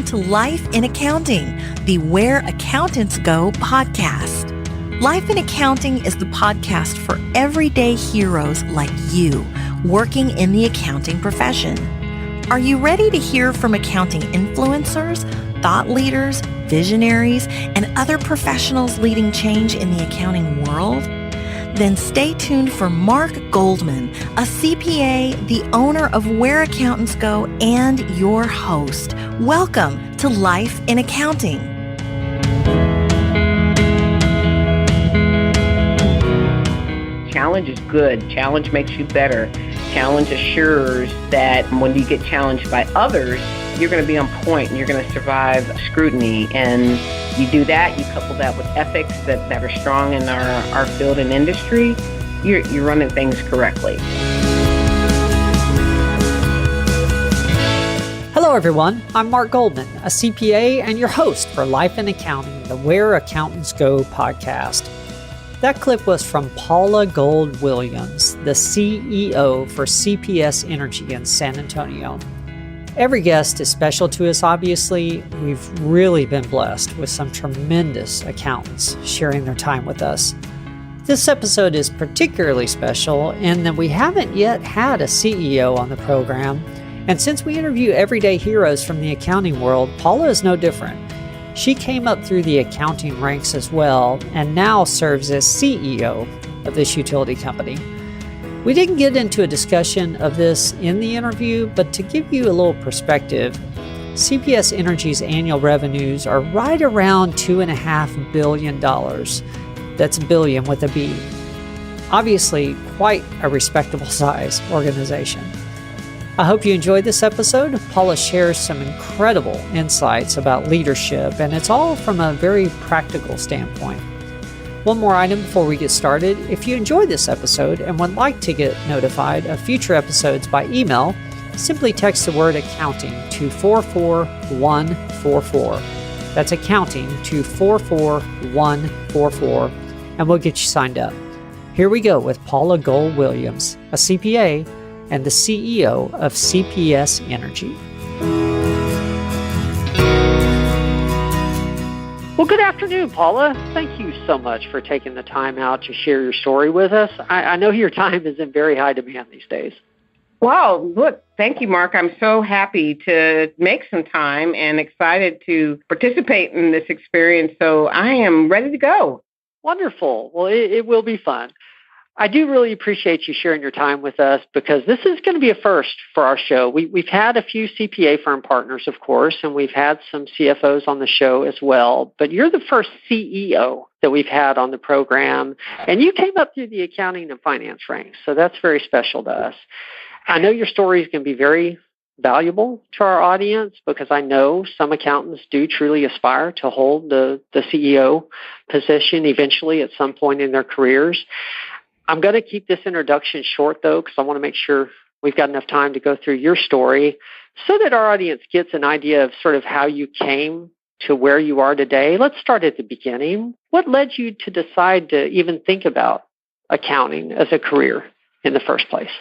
to Life in Accounting, the Where Accountants Go podcast. Life in Accounting is the podcast for everyday heroes like you working in the accounting profession. Are you ready to hear from accounting influencers, thought leaders, visionaries, and other professionals leading change in the accounting world? Then stay tuned for Mark Goldman, a CPA, the owner of Where Accountants Go, and your host. Welcome to Life in Accounting. Challenge is good. Challenge makes you better. Challenge assures that when you get challenged by others, you're going to be on point and you're going to survive scrutiny. And you do that, you couple that with ethics that are strong in our field and industry, you're running things correctly. Hello, everyone. I'm Mark Goldman, a CPA and your host for Life in Accounting, the Where Accountants Go podcast. That clip was from Paula Gold Williams, the CEO for CPS Energy in San Antonio. Every guest is special to us, obviously. We've really been blessed with some tremendous accountants sharing their time with us. This episode is particularly special in that we haven't yet had a CEO on the program. And since we interview everyday heroes from the accounting world, Paula is no different. She came up through the accounting ranks as well and now serves as CEO of this utility company. We didn't get into a discussion of this in the interview, but to give you a little perspective, CPS Energy's annual revenues are right around $2.5 billion. That's billion with a B. Obviously, quite a respectable size organization. I hope you enjoyed this episode. Paula shares some incredible insights about leadership, and it's all from a very practical standpoint. One more item before we get started. If you enjoyed this episode and would like to get notified of future episodes by email, simply text the word accounting to 44144. That's accounting to 44144, and we'll get you signed up. Here we go with Paula Gold Williams, a CPA and the CEO of CPS Energy. Well, good afternoon, Paula. Thank you so much for taking the time out to share your story with us. I know your time is in very high demand these days. Wow, look, thank you, Mark. I'm so happy to make some time and excited to participate in this experience. So I am ready to go. Wonderful. Well, it will be fun. I do really appreciate you sharing your time with us because this is going to be a first for our show. We've had a few CPA firm partners, of course, and we've had some CFOs on the show as well. But you're the first CEO that we've had on the program, and you came up through the accounting and finance ranks, so that's very special to us. I know your story is going to be very valuable to our audience because I know some accountants do truly aspire to hold the CEO position eventually at some point in their careers. I'm going to keep this introduction short, though, because I want to make sure we've got enough time to go through your story so that our audience gets an idea of sort of how you came to where you are today. Let's start at the beginning. What led you to decide to even think about accounting as a career in the first place?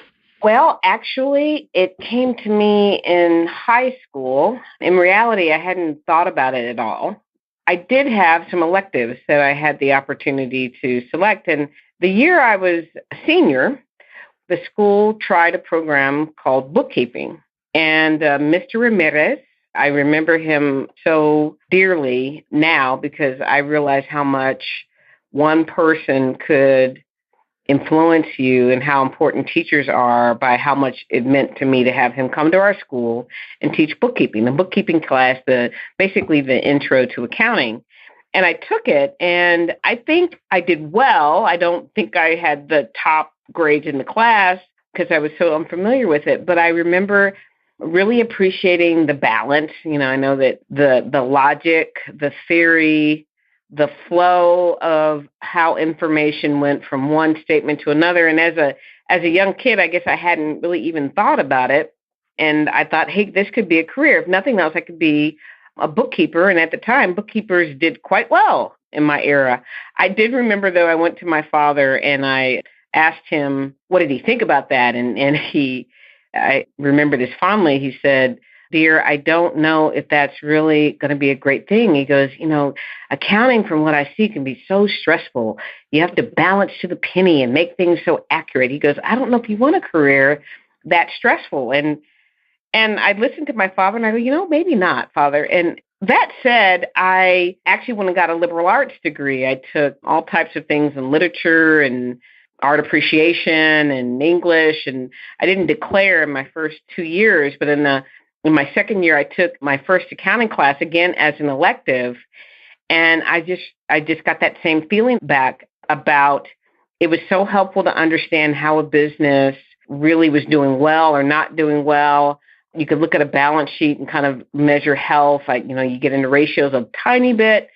Well, actually, it came to me in high school. In reality, I hadn't thought about it at all. I did have some electives that I had the opportunity to select, and the year I was a senior, the school tried a program called bookkeeping. And Mr. Ramirez, I remember him so dearly now because I realize how much one person could influence you and how important teachers are by how much it meant to me to have him come to our school and teach bookkeeping, the bookkeeping class, basically the intro to accounting. And I took it, and I think I did well. I don't think I had the top grades in the class because I was so unfamiliar with it. But I remember really appreciating the balance. You know, I know that the logic, the theory, the flow of how information went from one statement to another. And as a young kid, I guess I hadn't really even thought about it. And I thought, hey, this could be a career. If nothing else, I could be a bookkeeper. And at the time, bookkeepers did quite well in my era. I did remember, though, I went to my father and I asked him, what did he think about that? And I remember this fondly. He said, dear, I don't know if that's really going to be a great thing. He goes, accounting from what I see can be so stressful. You have to balance to the penny and make things so accurate. He goes, I don't know if you want a career that stressful. And I listened to my father and I go, maybe not, Father. And that said, I actually went and got a liberal arts degree. I took all types of things in literature and art appreciation and English. And I didn't declare in my first 2 years, but in my second year, I took my first accounting class again as an elective. And I just got that same feeling back about it was so helpful to understand how a business really was doing well or not doing well. You could look at a balance sheet and kind of measure health. You get into ratios a tiny bit.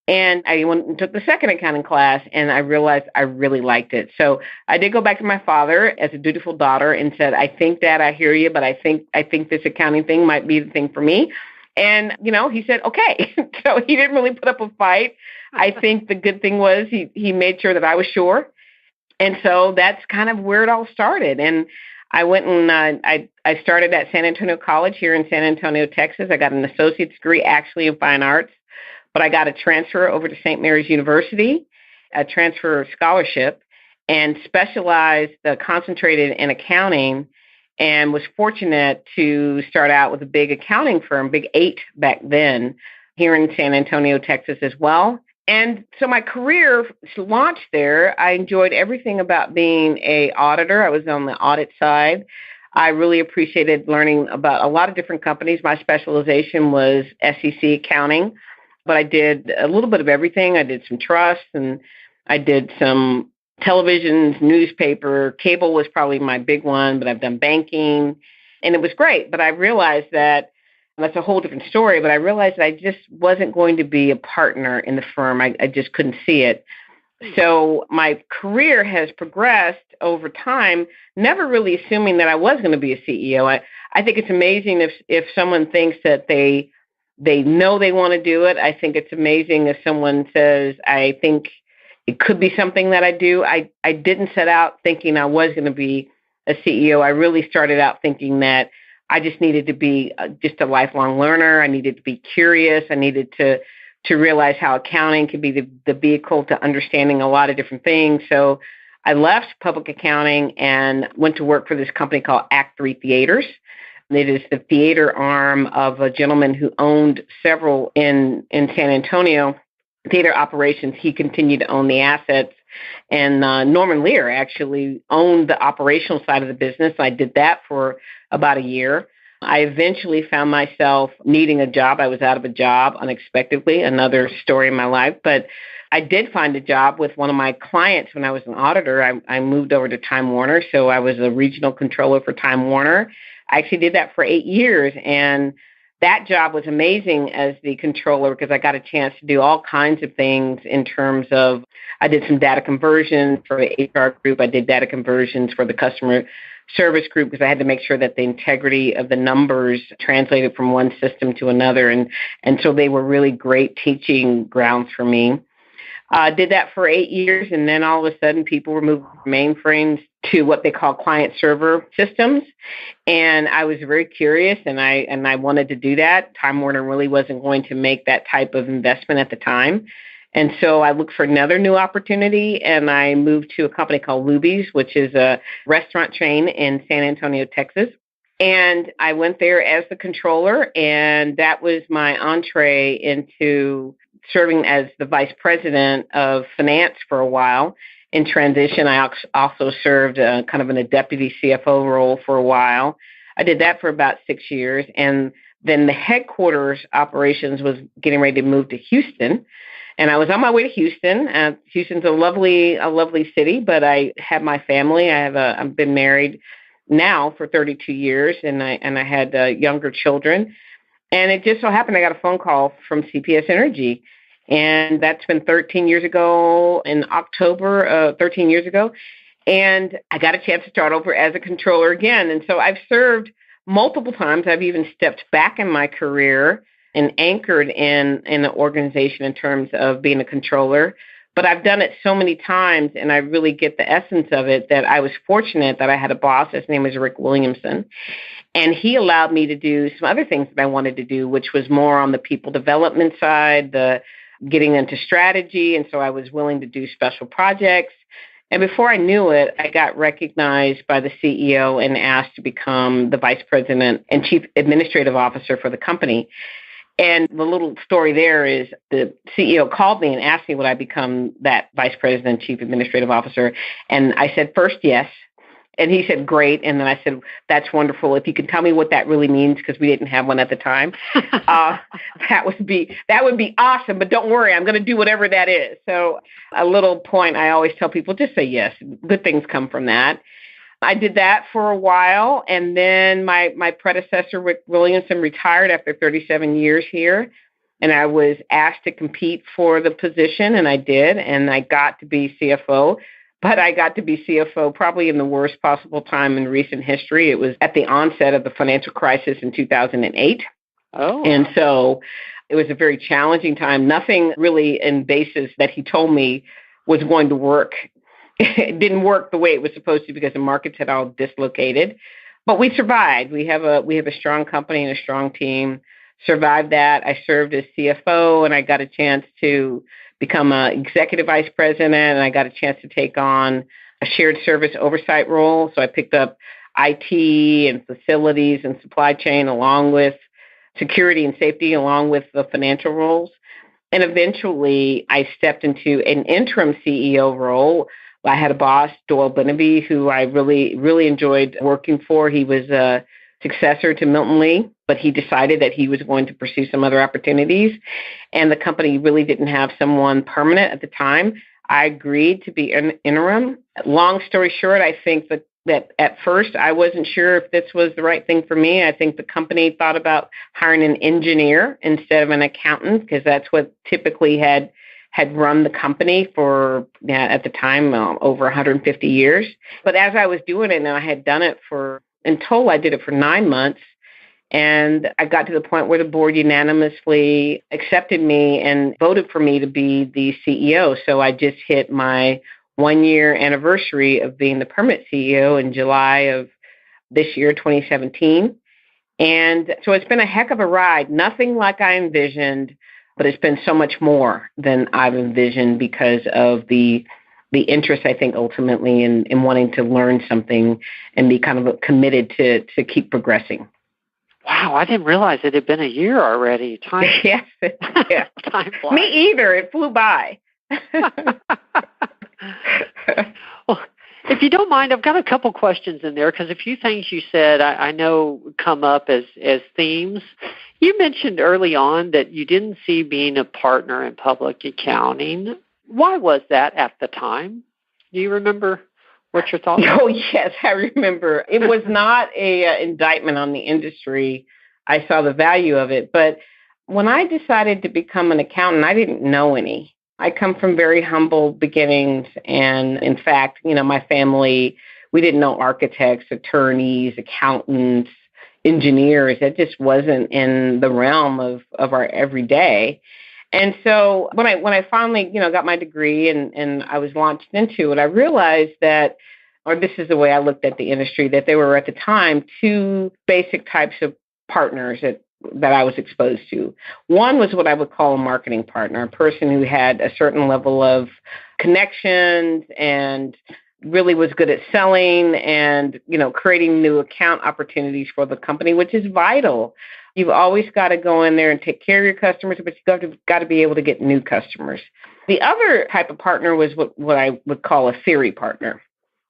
And I went and took the second accounting class, and I realized I really liked it. So I did go back to my father as a dutiful daughter and said, I think, Dad, I hear you, but I think this accounting thing might be the thing for me. And, he said, okay. So he didn't really put up a fight. I think the good thing was he made sure that I was sure. And so that's kind of where it all started. And I went and I started at San Antonio College here in San Antonio, Texas. I got an associate's degree actually in fine arts, but I got a transfer over to St. Mary's University, a transfer scholarship, and concentrated in accounting, and was fortunate to start out with a big accounting firm, Big 8 back then, here in San Antonio, Texas as well. And so my career launched there. I enjoyed everything about being an auditor. I was on the audit side. I really appreciated learning about a lot of different companies. My specialization was SEC accounting, but I did a little bit of everything. I did some trusts, and I did some television, newspaper. Cable was probably my big one, but I've done banking, and it was great. But I realized that's a whole different story, but I realized that I just wasn't going to be a partner in the firm. I just couldn't see it. So my career has progressed over time, never really assuming that I was going to be a CEO. I think it's amazing if someone thinks that they know they want to do it. I think it's amazing if someone says, I think it could be something that I do. I didn't set out thinking I was going to be a CEO. I really started out thinking that I just needed to be just a lifelong learner. I needed to be curious. I needed to realize how accounting could be the vehicle to understanding a lot of different things. So I left public accounting and went to work for this company called Act 3 Theaters. It is the theater arm of a gentleman who owned several in San Antonio theater operations. He continued to own the assets. And Norman Lear actually owned the operational side of the business. I did that for about a year. I eventually found myself needing a job. I was out of a job unexpectedly, another story in my life. But I did find a job with one of my clients when I was an auditor. I moved over to Time Warner, so I was a regional controller for Time Warner. I actually did that for 8 years, and that job was amazing as the controller because I got a chance to do all kinds of things in terms of I did some data conversions for the HR group. I did data conversions for the customer service group because I had to make sure that the integrity of the numbers translated from one system to another. And so they were really great teaching grounds for me. Did that for 8 years, and then all of a sudden people were moving from mainframes to what they call client-server systems. And I was very curious, and I wanted to do that. Time Warner really wasn't going to make that type of investment at the time. And so I looked for another new opportunity, and I moved to a company called Luby's, which is a restaurant chain in San Antonio, Texas. And I went there as the controller, and that was my entree into serving as the vice president of finance for a while. In transition, I also served kind of in a deputy CFO role for a while. I did that for about 6 years. And then the headquarters operations was getting ready to move to Houston. And I was on my way to Houston. Houston's a lovely city, but I have my family. I've been married now for 32 years, and I had younger children. And it just so happened I got a phone call from CPS Energy, and that's been 13 years ago in October, 13 years ago. And I got a chance to start over as a controller again. And so I've served multiple times. I've even stepped back in my career and anchored in the organization in terms of being a controller. But I've done it so many times, and I really get the essence of it, that I was fortunate that I had a boss. His name was Rick Williamson. And he allowed me to do some other things that I wanted to do, which was more on the people development side, the getting into strategy. And so I was willing to do special projects. And before I knew it, I got recognized by the CEO and asked to become the vice president and chief administrative officer for the company. And the little story there is the CEO called me and asked me would I become that vice president, chief administrative officer. And I said, first, yes. And he said, great. And then I said, that's wonderful. If you can tell me what that really means, because we didn't have one at the time, that would be awesome. But don't worry, I'm going to do whatever that is. So a little point I always tell people, just say yes. Good things come from that. I did that for a while. And then my predecessor, Rick Williamson, retired after 37 years here. And I was asked to compete for the position, and I did. And I got to be CFO. But I got to be CFO probably in the worst possible time in recent history. It was at the onset of the financial crisis in 2008. Oh. And so it was a very challenging time. Nothing really in basis that he told me was going to work. It didn't work the way it was supposed to because the markets had all dislocated. But we survived. We have a strong company and a strong team. Survived that. I served as CFO, and I got a chance to become an executive vice president, and I got a chance to take on a shared service oversight role. So I picked up IT and facilities and supply chain along with security and safety along with the financial roles. And eventually I stepped into an interim CEO role. I had a boss, Doyle Beneby, who I really, really enjoyed working for. He was a successor to Milton Lee, but he decided that he was going to pursue some other opportunities. And the company really didn't have someone permanent at the time. I agreed to be an interim. Long story short, I think that at first I wasn't sure if this was the right thing for me. I think the company thought about hiring an engineer instead of an accountant because that's what typically had run the company for, at the time, over 150 years. But as I was doing it, and I had done it in total, I did it for 9 months. And I got to the point where the board unanimously accepted me and voted for me to be the CEO. So I just hit my 1-year anniversary of being the permanent CEO in July of this year, 2017. And so it's been a heck of a ride. Nothing like I envisioned, but it's been so much more than I've envisioned because of the interest, I think, ultimately in wanting to learn something and be kind of committed to keep progressing. Wow, I didn't realize it had been a year already. Time, yes, yeah. Time flies. Me either. It flew by. Well, if you don't mind, I've got a couple questions in there because a few things you said I know come up as themes. You mentioned early on that you didn't see being a partner in public accounting. Why was that at the time? Do you remember what your thoughts were? Oh, yes, I remember. It was not a indictment on the industry. I saw the value of it. But when I decided to become an accountant, I didn't know any. I come from very humble beginnings. And in fact, my family, we didn't know architects, attorneys, accountants, engineers. It just wasn't in the realm of our everyday. And so when I finally, got my degree and I was launched into it, I realized that, or this is the way I looked at the industry, that there were at the time 2 basic types of partners that I was exposed to. One was what I would call a marketing partner, a person who had a certain level of connections and really was good at selling and, creating new account opportunities for the company, which is vital. You've always got to go in there and take care of your customers, but you've got to be able to get new customers. The other type of partner was what I would call a theory partner,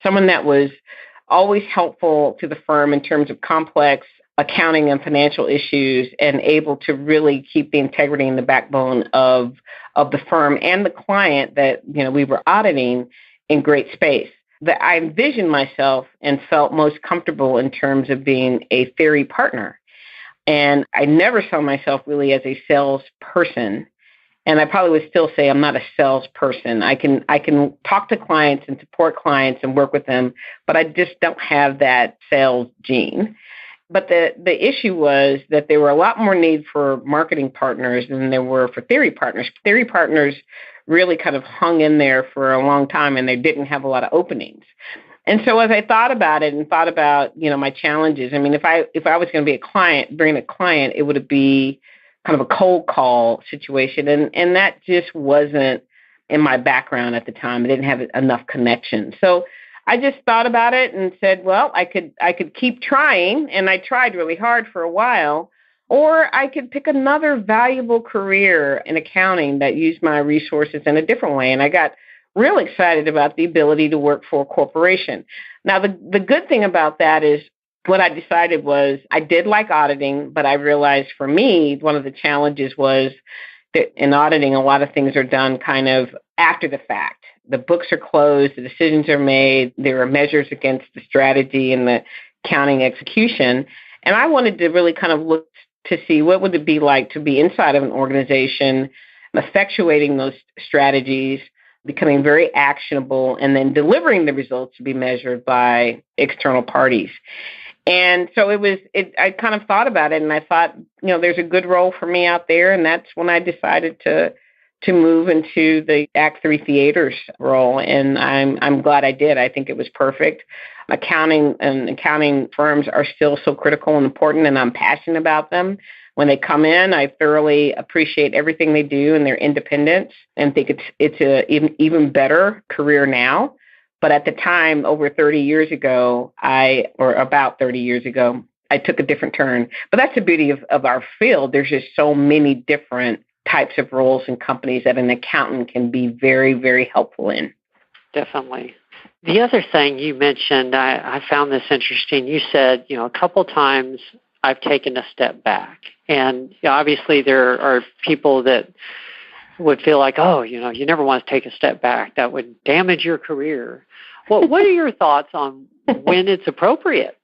someone that was always helpful to the firm in terms of complex accounting and financial issues and able to really keep the integrity and the backbone of the firm and the client that, we were auditing in great space. That I envisioned myself and felt most comfortable in terms of being a theory partner. And I never saw myself really as a salesperson. And I probably would still say I'm not a salesperson. I can talk to clients and support clients and work with them, but I just don't have that sales gene. But the issue was that there were a lot more need for marketing partners than there were for theory partners. Theory partners really kind of hung in there for a long time, and they didn't have a lot of openings. And so as I thought about it and thought about, my challenges, I mean, if I was going to be bring a client, it would be kind of a cold call situation. And that just wasn't in my background at the time. I didn't have enough connection. So I just thought about it and said, well, I could keep trying. And I tried really hard for a while, or I could pick another valuable career in accounting that used my resources in a different way. And I got real excited about the ability to work for a corporation. Now, the good thing about that is what I decided was I did like auditing, but I realized for me, one of the challenges was that in auditing, a lot of things are done kind of after the fact. The books are closed, the decisions are made, there are measures against the strategy and the accounting execution. And I wanted to really kind of look to see what would it be like to be inside of an organization, effectuating those strategies, becoming very actionable, and then delivering the results to be measured by external parties. And so I kind of thought about it, and I thought, there's a good role for me out there. And that's when I decided to move into the Act 3 Theaters role. And I'm glad I did. I think it was perfect. Accounting firms are still so critical and important, and I'm passionate about them. When they come in, I thoroughly appreciate everything they do and their independence, and think it's a even better career now. But at the time, over 30 years ago, about 30 years ago, I took a different turn. But that's the beauty of our field. There's just so many different types of roles and companies that an accountant can be very, very helpful in. Definitely. The other thing you mentioned, I found this interesting. You said, a couple times I've taken a step back. And obviously there are people that would feel like, you never want to take a step back. That would damage your career. Well, what are your thoughts on when it's appropriate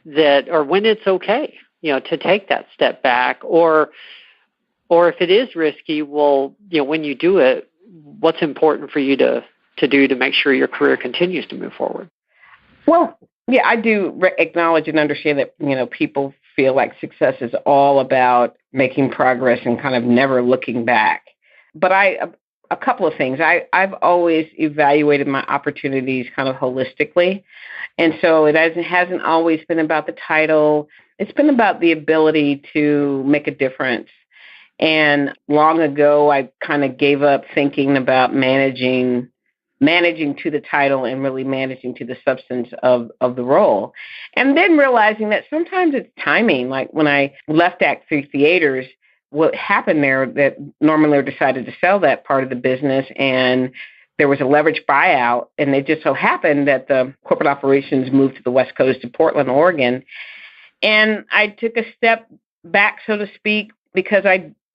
or when it's okay, to take that step back, or if it is risky, well, when you do it, what's important for you to do to make sure your career continues to move forward? Well, yeah, I do acknowledge and understand that, people feel like success is all about making progress and kind of never looking back. But a couple of things. I've always evaluated my opportunities kind of holistically. And so it hasn't always been about the title. It's been about the ability to make a difference. And long ago, I kind of gave up thinking about managing to the title and really managing to the substance of the role. And then realizing that sometimes it's timing. Like when I left Act 3 Theaters, what happened there that Norman Lear decided to sell that part of the business, and there was a leveraged buyout, and it just so happened that the corporate operations moved to the West Coast to Portland, Oregon. And I took a step back, so to speak, because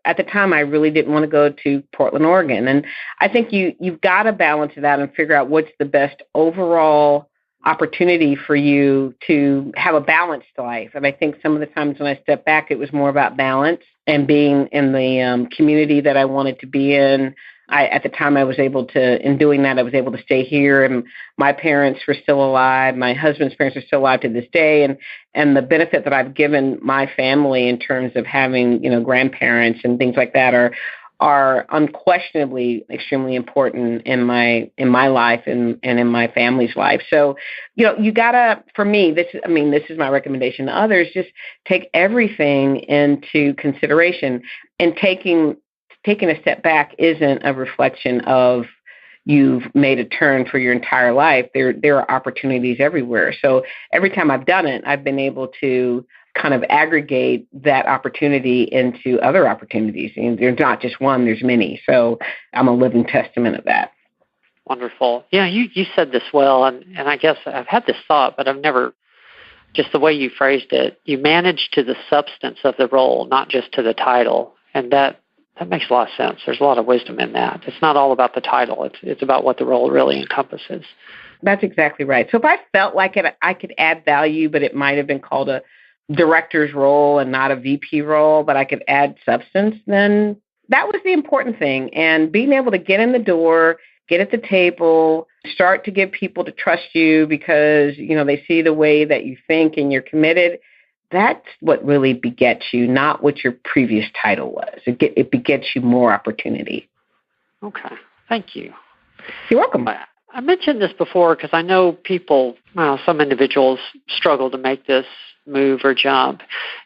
at the time, I really didn't want to go to Portland, Oregon. And I think you've got to balance that and figure out what's the best overall opportunity for you to have a balanced life. And I think some of the times when I stepped back, it was more about balance and being in the community that I wanted to be in. At the time, in doing that, I was able to stay here, and my parents were still alive. My husband's parents are still alive to this day. And the benefit that I've given my family in terms of having, grandparents and things like that are unquestionably extremely important in my life and in my family's life. So, you gotta, for me, this is my recommendation to others, just take everything into consideration. And taking a step back isn't a reflection of you've made a turn for your entire life. There are opportunities everywhere. So every time I've done it, I've been able to kind of aggregate that opportunity into other opportunities. And there's not just one, there's many. So I'm a living testament of that. Wonderful. Yeah, you said this well, and I guess I've had this thought, but I've never, just the way you phrased it, you manage to the substance of the role, not just to the title. And that makes a lot of sense. There's a lot of wisdom in that. It's not all about the title. It's about what the role really encompasses. That's exactly right. So if I felt like I could add value, but it might have been called a director's role and not a VP role, but I could add substance, then that was the important thing. And being able to get in the door, get at the table, start to get people to trust you because, they see the way that you think and you're committed. That's what really begets you, not what your previous title was. It begets you more opportunity. Okay. Thank you. You're welcome. I mentioned this before because I know some individuals struggle to make this move or jump.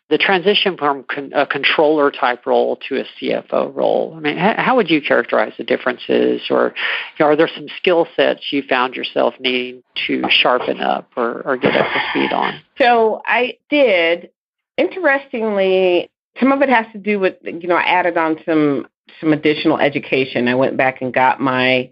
The transition from a controller type role to a CFO role. I mean, how would you characterize the differences, or are there some skill sets you found yourself needing to sharpen up or get up to speed on? So I did. Interestingly, some of it has to do with, I added on some additional education. I went back and got my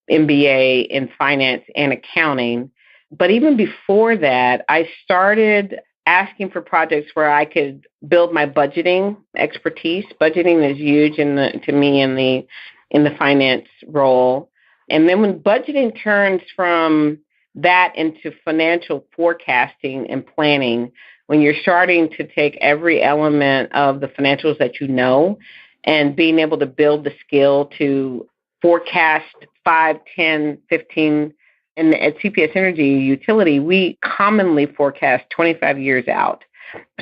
MBA in finance and accounting. But even before that, I started asking for projects where I could build my budgeting expertise. Budgeting is huge to me in the finance role. And then when budgeting turns from that into financial forecasting and planning, when you're starting to take every element of the financials that you know and being able to build the skill to forecast 5, 10, 15, and at CPS Energy Utility, we commonly forecast 25 years out.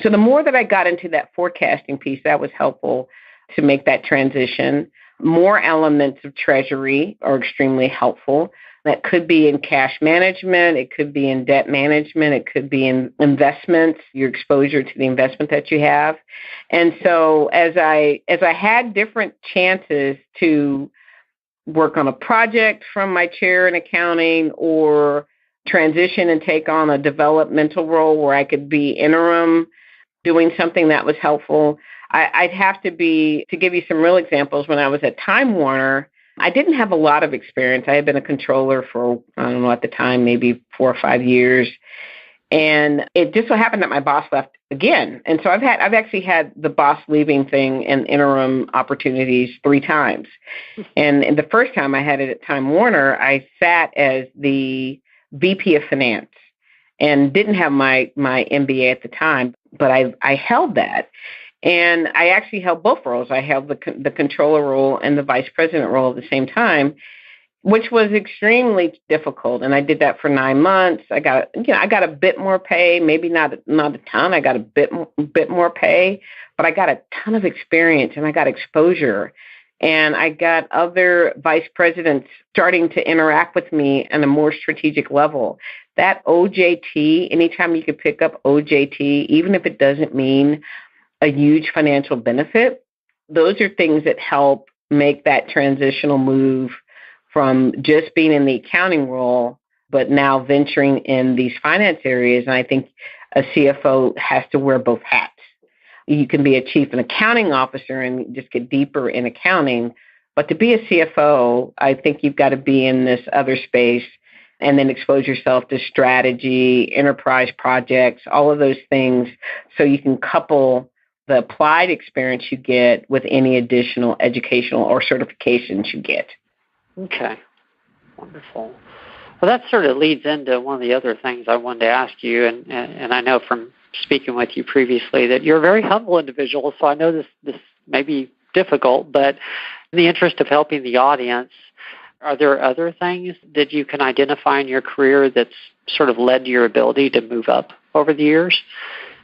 So the more that I got into that forecasting piece, that was helpful to make that transition. More elements of treasury are extremely helpful. That could be in cash management. It could be in debt management. It could be in investments, your exposure to the investment that you have. And so as I had different chances to work on a project from my chair in accounting or transition and take on a developmental role where I could be interim doing something that was helpful, I'd have to give you some real examples. When I was at Time Warner, I didn't have a lot of experience. I had been a controller for, I don't know, at the time, maybe 4 or 5 years. And it just so happened that my boss left again. And so I've actually had the boss leaving thing and interim opportunities 3 times. And the first time I had it at Time Warner, I sat as the VP of Finance and didn't have my MBA at the time, but I held that. And I actually held both roles. I held the controller role and the vice president role at the same time, which was extremely difficult. And I did that for 9 months. I got a bit more pay, maybe not a ton. I got a bit more pay, but I got a ton of experience and I got exposure. And I got other vice presidents starting to interact with me on a more strategic level. That OJT, anytime you could pick up OJT, even if it doesn't mean a huge financial benefit, those are things that help make that transitional move from just being in the accounting role, but now venturing in these finance areas. And I think a CFO has to wear both hats. You can be a chief and accounting officer and just get deeper in accounting, but to be a CFO, I think you've got to be in this other space and then expose yourself to strategy, enterprise projects, all of those things, so you can couple the applied experience you get with any additional educational or certifications you get. Okay, wonderful. Well, that sort of leads into one of the other things I wanted to ask you, and I know from speaking with you previously that you're a very humble individual, so I know this may be difficult, but in the interest of helping the audience, are there other things that you can identify in your career that's sort of led to your ability to move up over the years?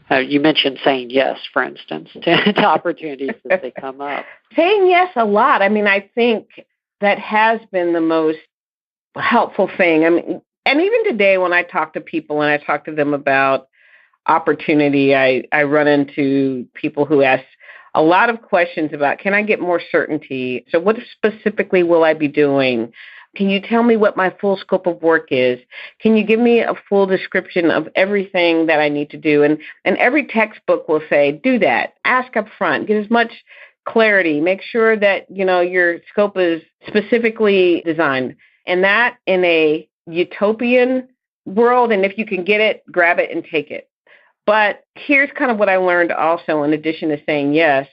You mentioned saying yes, for instance, to opportunities as they come up. Saying yes a lot. I mean, I think that has been the most helpful thing. I mean, and even today when I talk to people and I talk to them about opportunity, I run into people who ask a lot of questions about, can I get more certainty? So what specifically will I be doing? Can you tell me what my full scope of work is? Can you give me a full description of everything that I need to do? And every textbook will say, do that. Ask up front. Get as much clarity. Make sure that, your scope is specifically designed. And that in a utopian world, and if you can get it, grab it and take it. But here's kind of what I learned also, in addition to saying yes.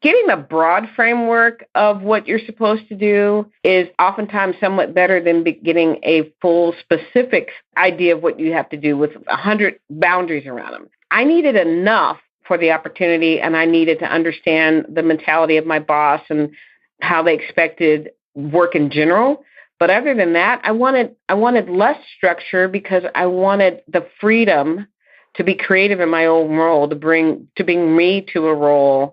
Getting a broad framework of what you're supposed to do is oftentimes somewhat better than getting a full specific idea of what you have to do with 100 boundaries around them. I needed enough for the opportunity, and I needed to understand the mentality of my boss and how they expected work in general. But other than that, I wanted less structure because I wanted the freedom to be creative in my own role, to bring me to a role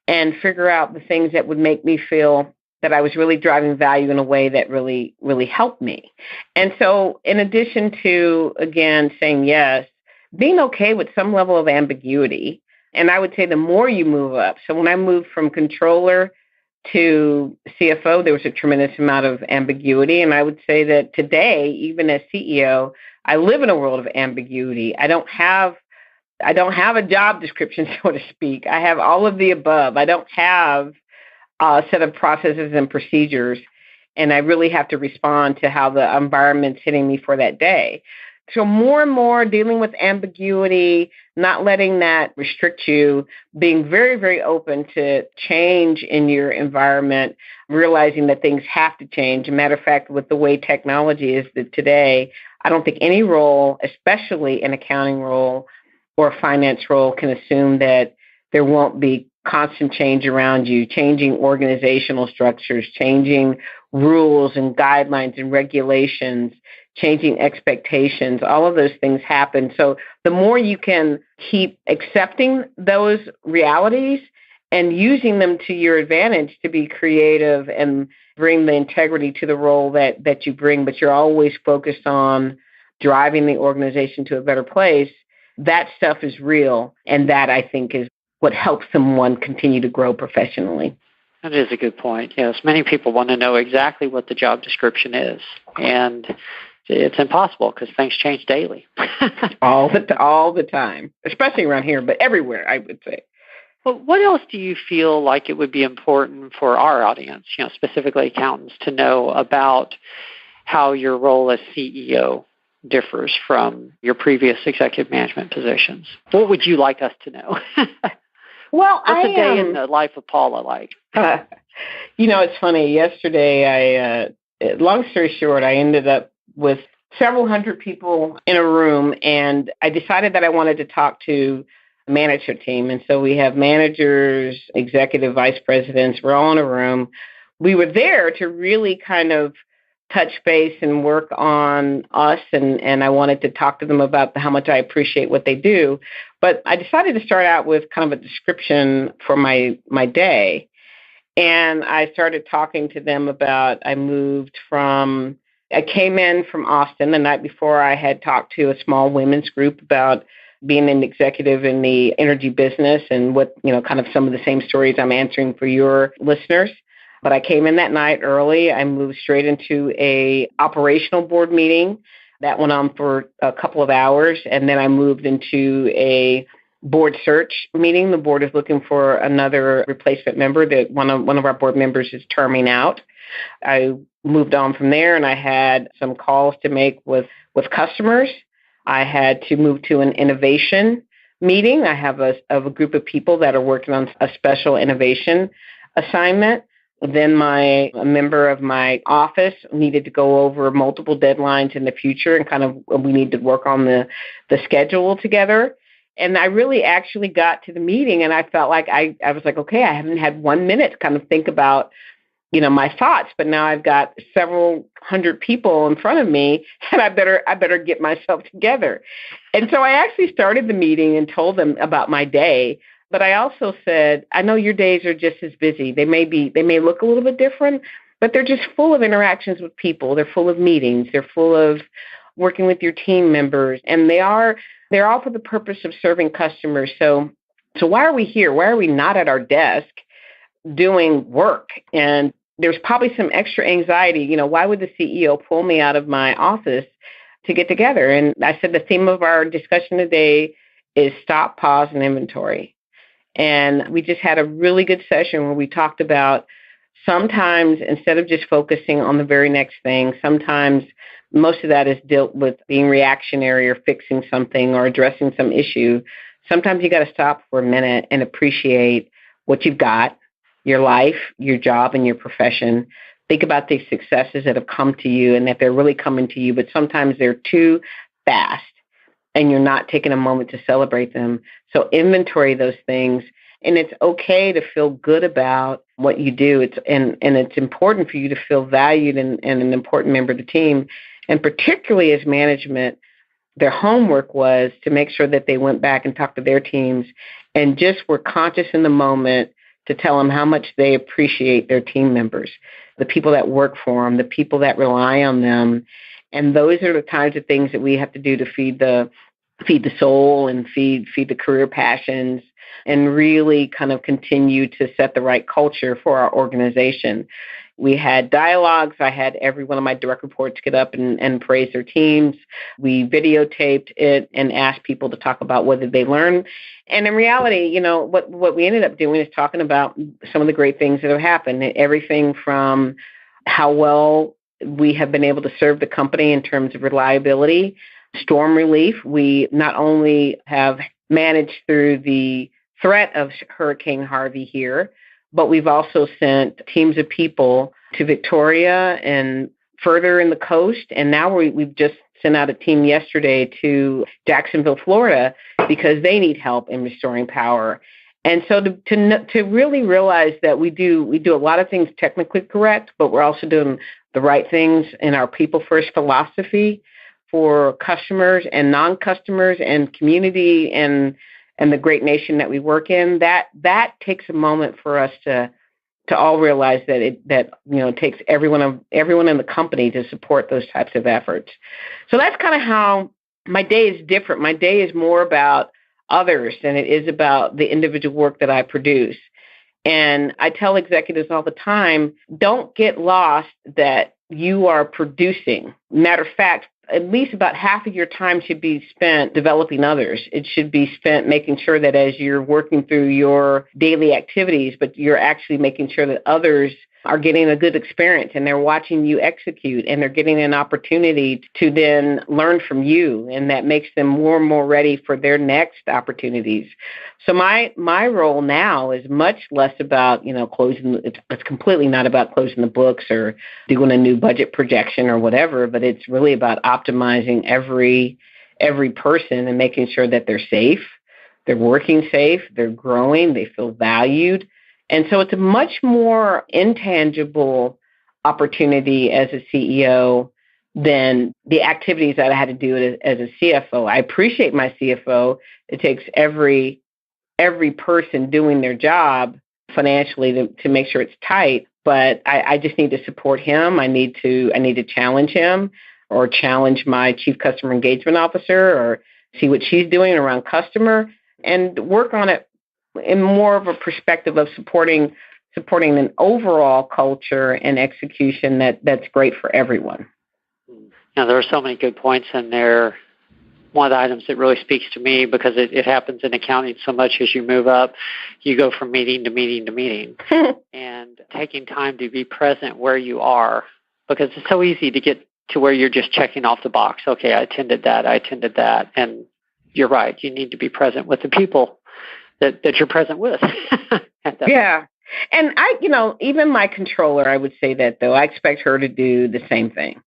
and figure out the things that would make me feel that I was really driving value in a way that really, really helped me. And so in addition to, again, saying yes, being okay with some level of ambiguity. And I would say the more you move up. So when I moved from controller to CFO, there was a tremendous amount of ambiguity. And I would say that today, even as CEO, I live in a world of ambiguity. I don't have a job description, so to speak. I have all of the above. I don't have a set of processes and procedures, and I really have to respond to how the environment's hitting me for that day. So more and more dealing with ambiguity, not letting that restrict you, being very, very open to change in your environment, realizing that things have to change. As a matter of fact, with the way technology is today, I don't think any role, especially an accounting role or a finance role, can assume that there won't be constant change around you, changing organizational structures, changing rules and guidelines and regulations, changing expectations. All of those things happen. So the more you can keep accepting those realities and using them to your advantage to be creative and bring the integrity to the role that you bring, but you're always focused on driving the organization to a better place, that stuff is real. And that, I think, is what helps someone continue to grow professionally. That is a good point. Yes, many people want to know exactly what the job description is, and it's impossible because things change daily. all the time, especially around here, but everywhere, I would say. Well, what else do you feel like it would be important for our audience, specifically accountants, to know about how your role as CEO differs from your previous executive management positions? What would you like us to know? Well, what's a day in the life of Paula like? It's funny. Yesterday, long story short, I ended up with several hundred people in a room, and I decided that I wanted to talk to the management team. And so we have managers, executive vice presidents, we're all in a room. We were there to really kind of touch base and work on us, and I wanted to talk to them about how much I appreciate what they do. But I decided to start out with kind of a description for my day. And I started talking to them about, I came in from Austin the night before. I had talked to a small women's group about being an executive in the energy business and what, kind of some of the same stories I'm answering for your listeners. But I came in that night early. I moved straight into a operational board meeting. That went on for a couple of hours. And then I moved into a board search meeting. The board is looking for another replacement member. That one of our board members is terming out. I moved on from there, and I had some calls to make with customers. I had to move to an innovation meeting. I have a group of people that are working on a special innovation assignment. Then a member of my office needed to go over multiple deadlines in the future, and we need to work on the schedule together. And I really actually got to the meeting, and I felt like I was like, okay, I haven't had 1 minute to kind of think about, my thoughts, but now I've got several hundred people in front of me, and I better get myself together. And so I actually started the meeting and told them about my day. But I also said, I know your days are just as busy. They may look a little bit different, but they're just full of interactions with people. They're full of meetings. They're full of working with your team members, and they're all for the purpose of serving customers. So why are we here? Why are we not at our desk doing work? And there's probably some extra anxiety. Why would the CEO pull me out of my office to get together? And I said the theme of our discussion today is stop, pause, and inventory. And we just had a really good session where we talked about sometimes instead of just focusing on the very next thing, sometimes most of that is dealt with being reactionary or fixing something or addressing some issue. Sometimes you got to stop for a minute and appreciate what you've got, your life, your job, and your profession. Think about the successes that have come to you and that they're really coming to you, but sometimes they're too fast and you're not taking a moment to celebrate them. So inventory those things. And it's okay to feel good about what you do. It's important for you to feel valued and an important member of the team. And particularly as management, their homework was to make sure that they went back and talked to their teams and just were conscious in the moment to tell them how much they appreciate their team members, the people that work for them, the people that rely on them. And those are the kinds of things that we have to do to feed the soul and feed the career passions and really kind of continue to set the right culture for our organization. We had dialogues. I had every one of my direct reports get up and praise their teams. We videotaped it and asked people to talk about what did they learn. And in reality, what we ended up doing is talking about some of the great things that have happened, everything from how well we have been able to serve the company in terms of reliability, storm relief. We not only have managed through the threat of Hurricane Harvey here, but we've also sent teams of people to Victoria and further in the coast. And now we've just sent out a team yesterday to Jacksonville, Florida, because they need help in restoring power. And so to really realize that we do a lot of things technically correct, but we're also doing the right things in our people first philosophy for customers and non-customers and community and the great nation that we work in, that takes a moment for us to all realize that it takes everyone in the company to support those types of efforts. So that's kind of how my day is different. My day is more about others than it is about the individual work that I produce. And I tell executives all the time, don't get lost that you are producing. Matter of fact, at least about half of your time should be spent developing others. It should be spent making sure that as you're working through your daily activities, but you're actually making sure that others are getting a good experience and they're watching you execute and they're getting an opportunity to then learn from you. And that makes them more and more ready for their next opportunities. So my role now is much less about, closing. It's completely not about closing the books or doing a new budget projection or whatever, but it's really about optimizing every person and making sure that they're safe, they're working safe, they're growing, they feel valued. And so it's a much more intangible opportunity as a CEO than the activities that I had to do as a CFO. I appreciate my CFO. It takes every person doing their job financially to make sure it's tight. But I just need to support him. I need to challenge him or challenge my chief customer engagement officer or see what she's doing around customer and work on it in more of a perspective of supporting an overall culture and execution that's great for everyone. Now, there are so many good points in there. One of the items that really speaks to me, because it happens in accounting so much as you move up, you go from meeting to meeting to meeting. And taking time to be present where you are, because it's so easy to get to where you're just checking off the box. Okay, I attended that. And you're right, you need to be present with the people that you're present with. Yeah. And even my controller, I would say that, though, I expect her to do the same thing.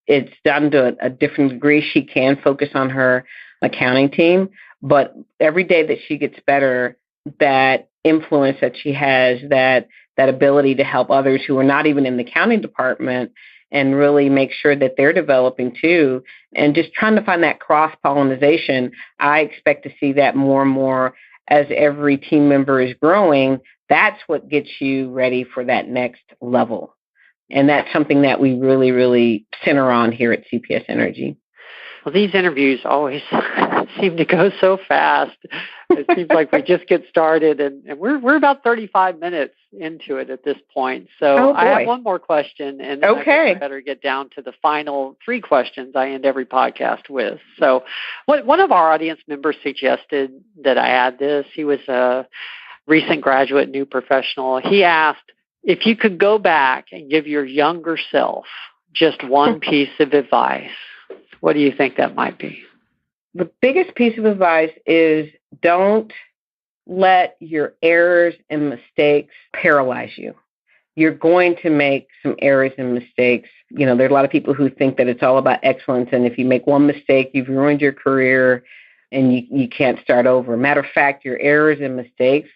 It's done to a different degree. She can focus on her accounting team, but every day that she gets better, that influence that she has, that ability to help others who are not even in the accounting department and really make sure that they're developing too, and just trying to find that cross-pollination, I expect to see that more and more as every team member is growing. That's what gets you ready for that next level. And that's something that we really, really center on here at CPS Energy. Well, these interviews always seem to go so fast. It seems like we just get started, and we're about 35 minutes into it at this point. So I have one more question, and then I better get down to the final 3 questions I end every podcast with. So one of our audience members suggested that I add this. He was a recent graduate, new professional. He asked, if you could go back and give your younger self just one piece of advice, what do you think that might be? The biggest piece of advice is don't let your errors and mistakes paralyze you. You're going to make some errors and mistakes. There are a lot of people who think that it's all about excellence, and if you make one mistake, you've ruined your career and you can't start over. Matter of fact, your errors and mistakes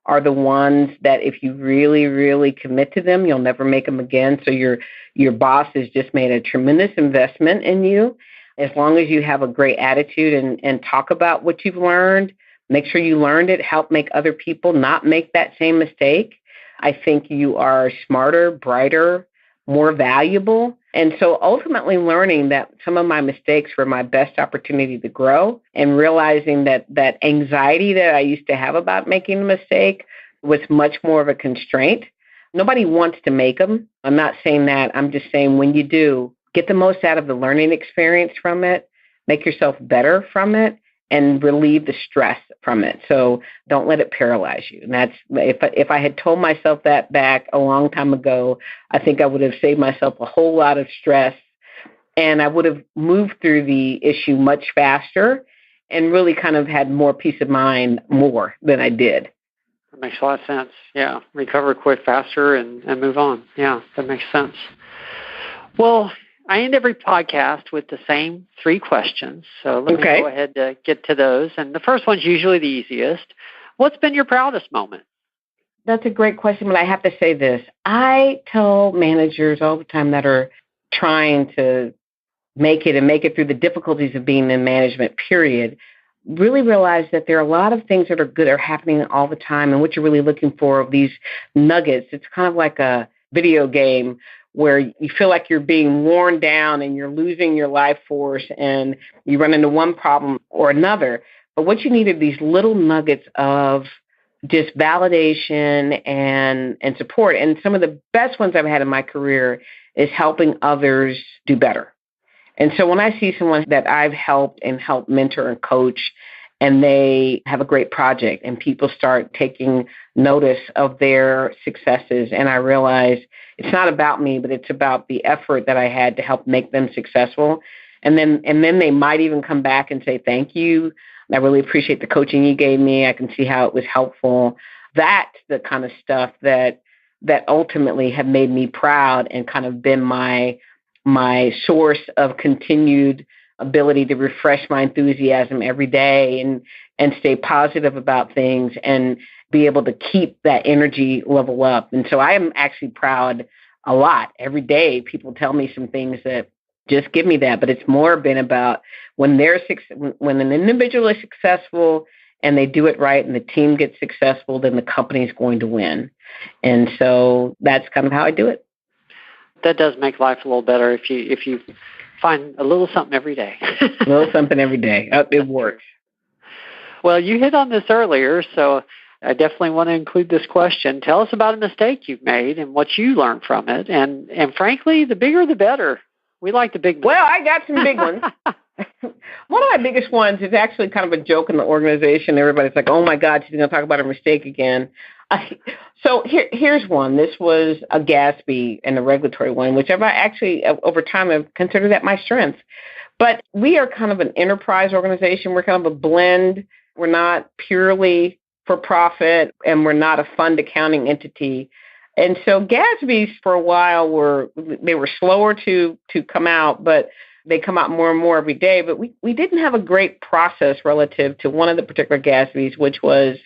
are the ones that if you really, really commit to them, you'll never make them again. So your boss has just made a tremendous investment in you. As long as you have a great attitude and talk about what you've learned, Make sure you learned it. Help make other people not make that same mistake. I think you are smarter, brighter, more valuable. And so ultimately learning that some of my mistakes were my best opportunity to grow, and realizing that that anxiety that I used to have about making a mistake was much more of a constraint. Nobody wants to make them. I'm not saying that. I'm just saying when you do, get the most out of the learning experience from it, make yourself better from it, and relieve the stress from it. So don't let it paralyze you. And that's, if I had told myself that back a long time ago, I think I would have saved myself a whole lot of stress, and I would have moved through the issue much faster and really kind of had more peace of mind more than I did. That makes a lot of sense. Yeah. Recover quick, faster, and move on. Yeah, that makes sense. Well, I end every podcast with the same 3 questions. So let me go ahead and get to those. And the first one's usually the easiest. What's been your proudest moment? That's a great question, but I have to say this. I tell managers all the time that are trying to make it through the difficulties of being in management, period, really realize that there are a lot of things that are good are happening all the time, and what you're really looking for of these nuggets. It's kind of like a video game where you feel like you're being worn down and you're losing your life force and you run into one problem or another. But what you need are these little nuggets of just validation and support. And some of the best ones I've had in my career is helping others do better. And so when I see someone that I've helped mentor and coach, and they have a great project and people start taking notice of their successes, and I realize it's not about me, but it's about the effort that I had to help make them successful. And then they might even come back and say, thank you. I really appreciate the coaching you gave me. I can see how it was helpful. That's the kind of stuff that ultimately have made me proud and kind of been my source of continued ability to refresh my enthusiasm every day and stay positive about things and be able to keep that energy level up. And so I am actually proud a lot. Every day people tell me some things that just give me that, but it's more been about when an individual is successful and they do it right and the team gets successful, then the company is going to win. And so that's kind of how I do it. That does make life a little better if you find a little something every day. A little something every day. It works. Well, you hit on this earlier, so I definitely want to include this question. Tell us about a mistake you've made and what you learned from it. And frankly, the bigger the better. We like the big ones. Well, I got some big ones. One of my biggest ones is actually kind of a joke in the organization. Everybody's like, oh, my God, she's going to talk about her mistake again. So here's one. This was a Gatsby and a regulatory one, which I've actually, over time, I've considered that my strength. But we are kind of an enterprise organization. We're kind of a blend. We're not purely for profit, and we're not a fund accounting entity. And so Gatsby's for a while were slower to come out, but they come out more and more every day. But we didn't have a great process relative to one of the particular Gatsby's, which was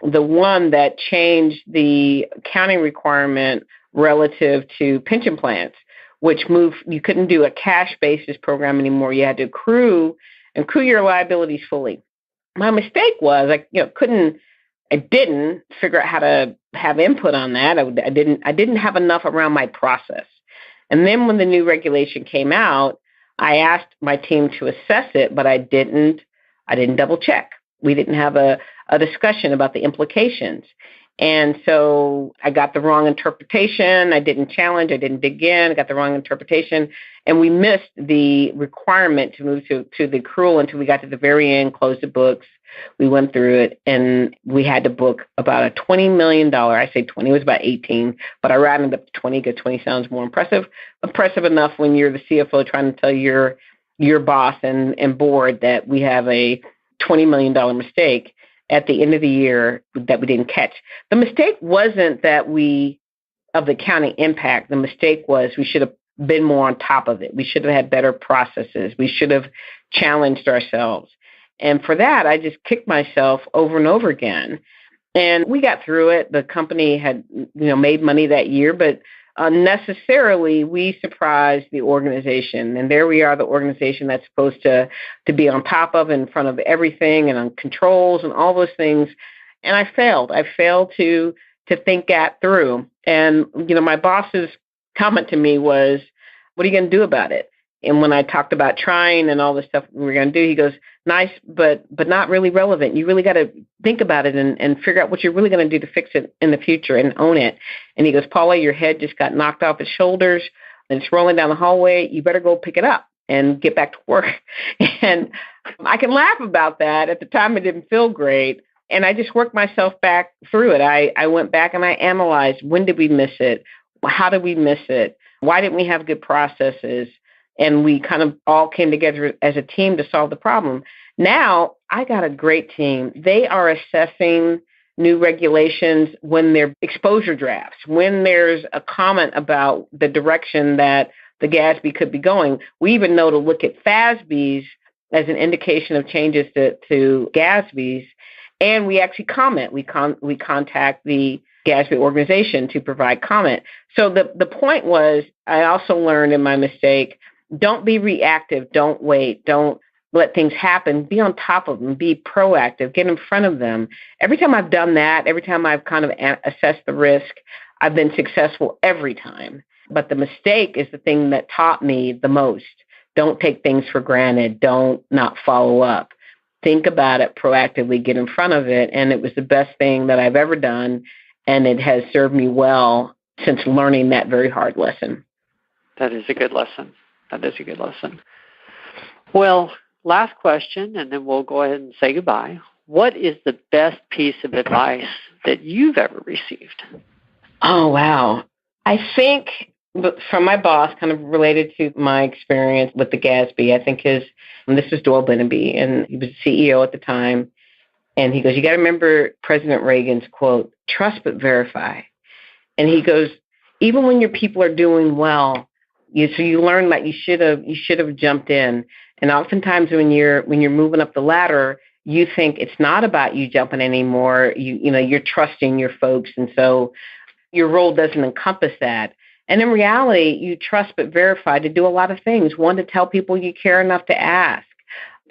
the one that changed the accounting requirement relative to pension plans, which moved, you couldn't do a cash basis program anymore. You had to accrue your liabilities fully. My mistake was I didn't figure out how to have input on that. I didn't have enough around my process. And then when the new regulation came out, I asked my team to assess it, but I didn't double check. We didn't have a discussion about the implications. And so I got the wrong interpretation. I didn't challenge. I didn't dig in. I got the wrong interpretation. And we missed the requirement to move to the accrual until we got to the very end, closed the books. We went through it, and we had to book about a $20 million. I say 20, it was about 18, but I rounded up to 20 because 20 sounds more impressive. Impressive enough when you're the CFO trying to tell your boss and board that we have a $20 million mistake at the end of the year that we didn't catch. The mistake wasn't of the accounting impact. The mistake was we should have been more on top of it. We should have had better processes. We should have challenged ourselves. And for that, I just kicked myself over and over again. And we got through it. The company had, made money that year, but unnecessarily, we surprised the organization. And there we are, the organization that's supposed to be on top of, in front of everything and on controls and all those things. And I failed. I failed to think that through. And, my boss's comment to me was, what are you going to do about it? And when I talked about trying and all the stuff we were going to do, he goes, nice, but not really relevant. You really got to think about it and figure out what you're really going to do to fix it in the future and own it. And he goes, Paula, your head just got knocked off its shoulders and it's rolling down the hallway. You better go pick it up and get back to work. And I can laugh about that. At the time, it didn't feel great. And I just worked myself back through it. I went back and I analyzed, when did we miss it? How did we miss it? Why didn't we have good processes? And we kind of all came together as a team to solve the problem. Now, I got a great team. They are assessing new regulations when they're exposure drafts, when there's a comment about the direction that the GASB could be going. We even know to look at FASBs as an indication of changes to GASBs. And we actually comment. We contact the GASB organization to provide comment. So the point was, I also learned in my mistake, don't be reactive. Don't wait. Don't let things happen. Be on top of them. Be proactive. Get in front of them. Every time I've done that, every time I've kind of assessed the risk, I've been successful every time. But the mistake is the thing that taught me the most. Don't take things for granted. Don't not follow up. Think about it proactively. Get in front of it. And it was the best thing that I've ever done. And it has served me well since learning that very hard lesson. That is a good lesson. That is a good lesson. Well, last question, and then we'll go ahead and say goodbye. What is the best piece of advice that you've ever received? Oh, wow. I think from my boss, kind of related to my experience with the GASB, I think this was Doyle Beneby, and he was CEO at the time. And he goes, you got to remember President Reagan's quote, trust but verify. And he goes, even when your people are doing well, so you learn that you should have jumped in. And oftentimes when you're moving up the ladder, you think it's not about you jumping anymore. You're trusting your folks, and so your role doesn't encompass that. And in reality, you trust but verify to do a lot of things. One, to tell people you care enough to ask,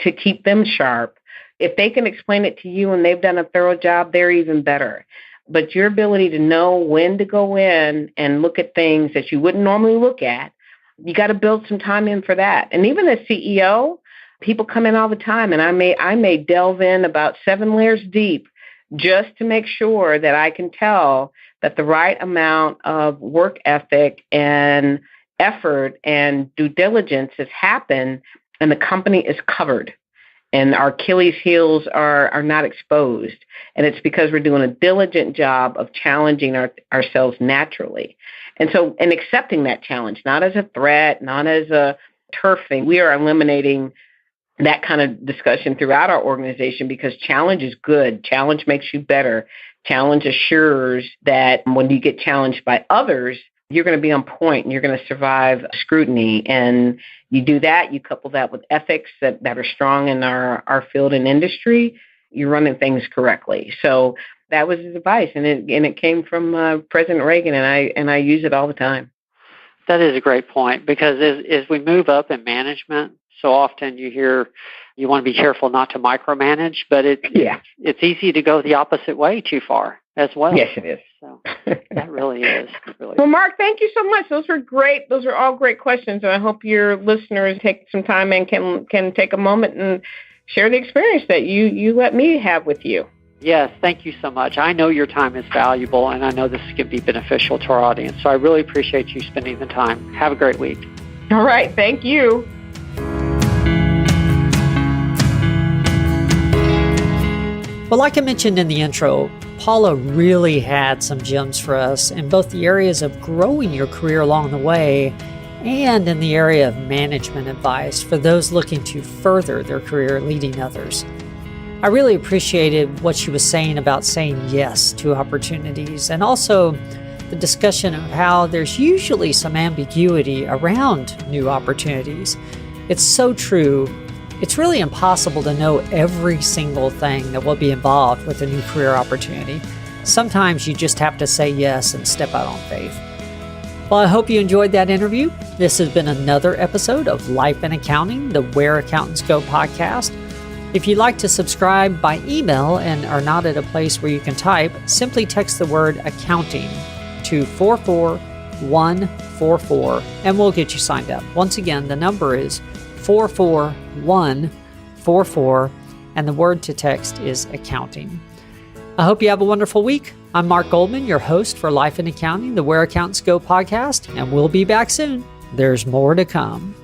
to keep them sharp. If they can explain it to you and they've done a thorough job, they're even better. But your ability to know when to go in and look at things that you wouldn't normally look at, you got to build some time in for that. And even as CEO, people come in all the time, and I may delve in about 7 layers deep just to make sure that I can tell that the right amount of work ethic and effort and due diligence has happened and the company is covered. And our Achilles heels are not exposed. And it's because we're doing a diligent job of challenging ourselves naturally. And accepting that challenge, not as a threat, not as a turf thing. We are eliminating that kind of discussion throughout our organization because challenge is good. Challenge makes you better. Challenge assures that when you get challenged by others, you're going to be on point and you're going to survive scrutiny. And you do that, you couple that with ethics that are strong in our field and industry, you're running things correctly. So that was his advice, and it came from President Reagan, and I use it all the time. That is a great point, because as we move up in management, so often you hear you want to be careful not to micromanage, but it's easy to go the opposite way too far as well. Yes, it is. So that really is. Well, Mark, thank you so much. Those were great. Those are all great questions, and I hope your listeners take some time and can take a moment and share the experience that you let me have with you. Yes, thank you so much. I know your time is valuable, and I know this can be beneficial to our audience. So I really appreciate you spending the time. Have a great week. All right. Thank you. Well, like I mentioned in the intro, Paula really had some gems for us in both the areas of growing your career along the way and in the area of management advice for those looking to further their career leading others. I really appreciated what she was saying about saying yes to opportunities, and also the discussion of how there's usually some ambiguity around new opportunities. It's so true. It's really impossible to know every single thing that will be involved with a new career opportunity. Sometimes you just have to say yes and step out on faith. Well, I hope you enjoyed that interview. This has been another episode of Life in Accounting, the Where Accountants Go podcast. If you'd like to subscribe by email and are not at a place where you can type, simply text the word accounting to 44144 and we'll get you signed up. Once again, the number is 44144 and the word to text is accounting. I hope you have a wonderful week. I'm Mark Goldman, your host for Life in Accounting, the Where Accountants Go podcast, and we'll be back soon. There's more to come.